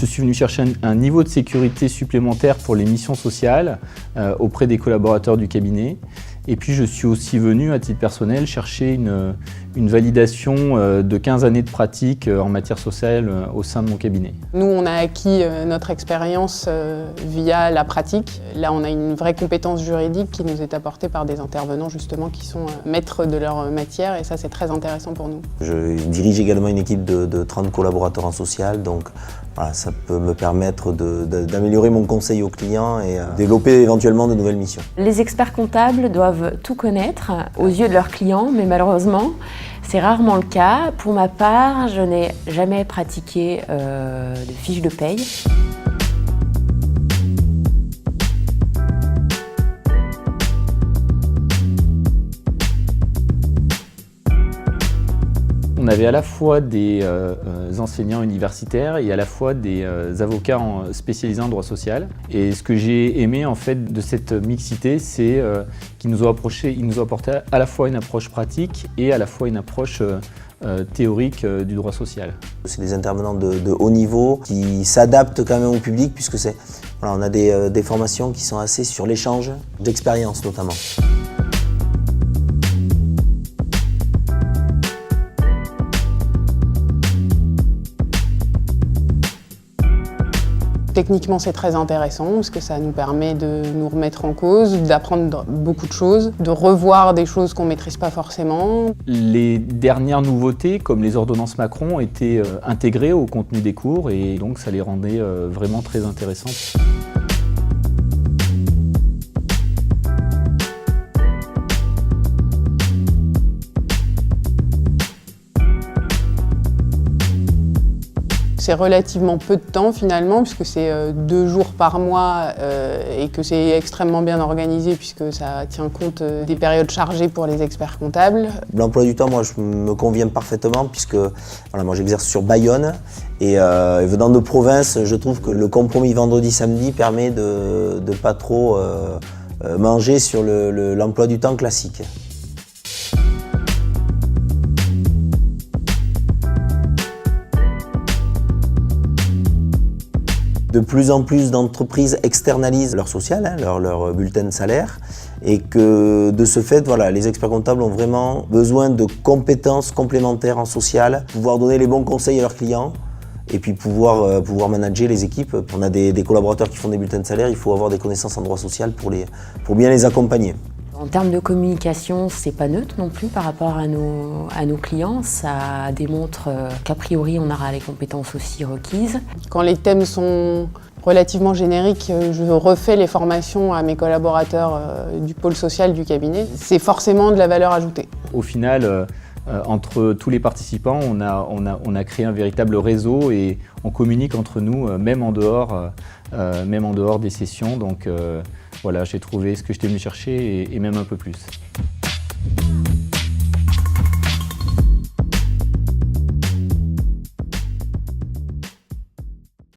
Je suis venu chercher un niveau de sécurité supplémentaire pour les missions sociales auprès des collaborateurs du cabinet. Et puis je suis aussi venu, à titre personnel, chercher une validation de 15 années de pratique en matière sociale au sein de mon cabinet. Nous, on a acquis notre expérience via la pratique. Là, on a une vraie compétence juridique qui nous est apportée par des intervenants justement qui sont maîtres de leur matière, et ça, c'est très intéressant pour nous. Je dirige également une équipe de 30 collaborateurs en social, donc voilà, ça peut me permettre d'améliorer mon conseil aux clients et développer éventuellement de nouvelles missions. Les experts comptables doivent tout connaître aux yeux de leurs clients, mais malheureusement, c'est rarement le cas. Pour ma part, je n'ai jamais pratiqué de fiche de paye. On avait à la fois des enseignants universitaires et à la fois des avocats spécialisés en droit social. Et ce que j'ai aimé en fait de cette mixité, c'est qu'ils nous ont apporté à la fois une approche pratique et à la fois une approche théorique du droit social. C'est des intervenants de haut niveau qui s'adaptent quand même au public, puisque voilà, on a des formations qui sont assez sur l'échange d'expériences notamment. Techniquement, c'est très intéressant parce que ça nous permet de nous remettre en cause, d'apprendre beaucoup de choses, de revoir des choses qu'on ne maîtrise pas forcément. Les dernières nouveautés, comme les ordonnances Macron, étaient intégrées au contenu des cours et donc ça les rendait vraiment très intéressants. C'est relativement peu de temps finalement, puisque c'est 2 jours par mois et que c'est extrêmement bien organisé puisque ça tient compte des périodes chargées pour les experts comptables. L'emploi du temps, moi, je me convient parfaitement puisque voilà, moi j'exerce sur Bayonne et venant de province, je trouve que le compromis vendredi-samedi permet de ne pas trop manger sur l'emploi du temps classique. De plus en plus d'entreprises externalisent leur social, leur bulletin de salaire, et que de ce fait, voilà, les experts comptables ont vraiment besoin de compétences complémentaires en social, pouvoir donner les bons conseils à leurs clients et puis pouvoir manager les équipes. On a des collaborateurs qui font des bulletins de salaire, il faut avoir des connaissances en droit social pour bien les accompagner. En termes de communication, c'est pas neutre non plus par rapport à nos clients. Ça démontre qu'a priori, on aura les compétences aussi requises. Quand les thèmes sont relativement génériques, je refais les formations à mes collaborateurs du pôle social du cabinet. C'est forcément de la valeur ajoutée. Au final, entre tous les participants, on a créé un véritable réseau et on communique entre nous, même en dehors des sessions. Donc voilà, j'ai trouvé ce que j'étais venu chercher et même un peu plus.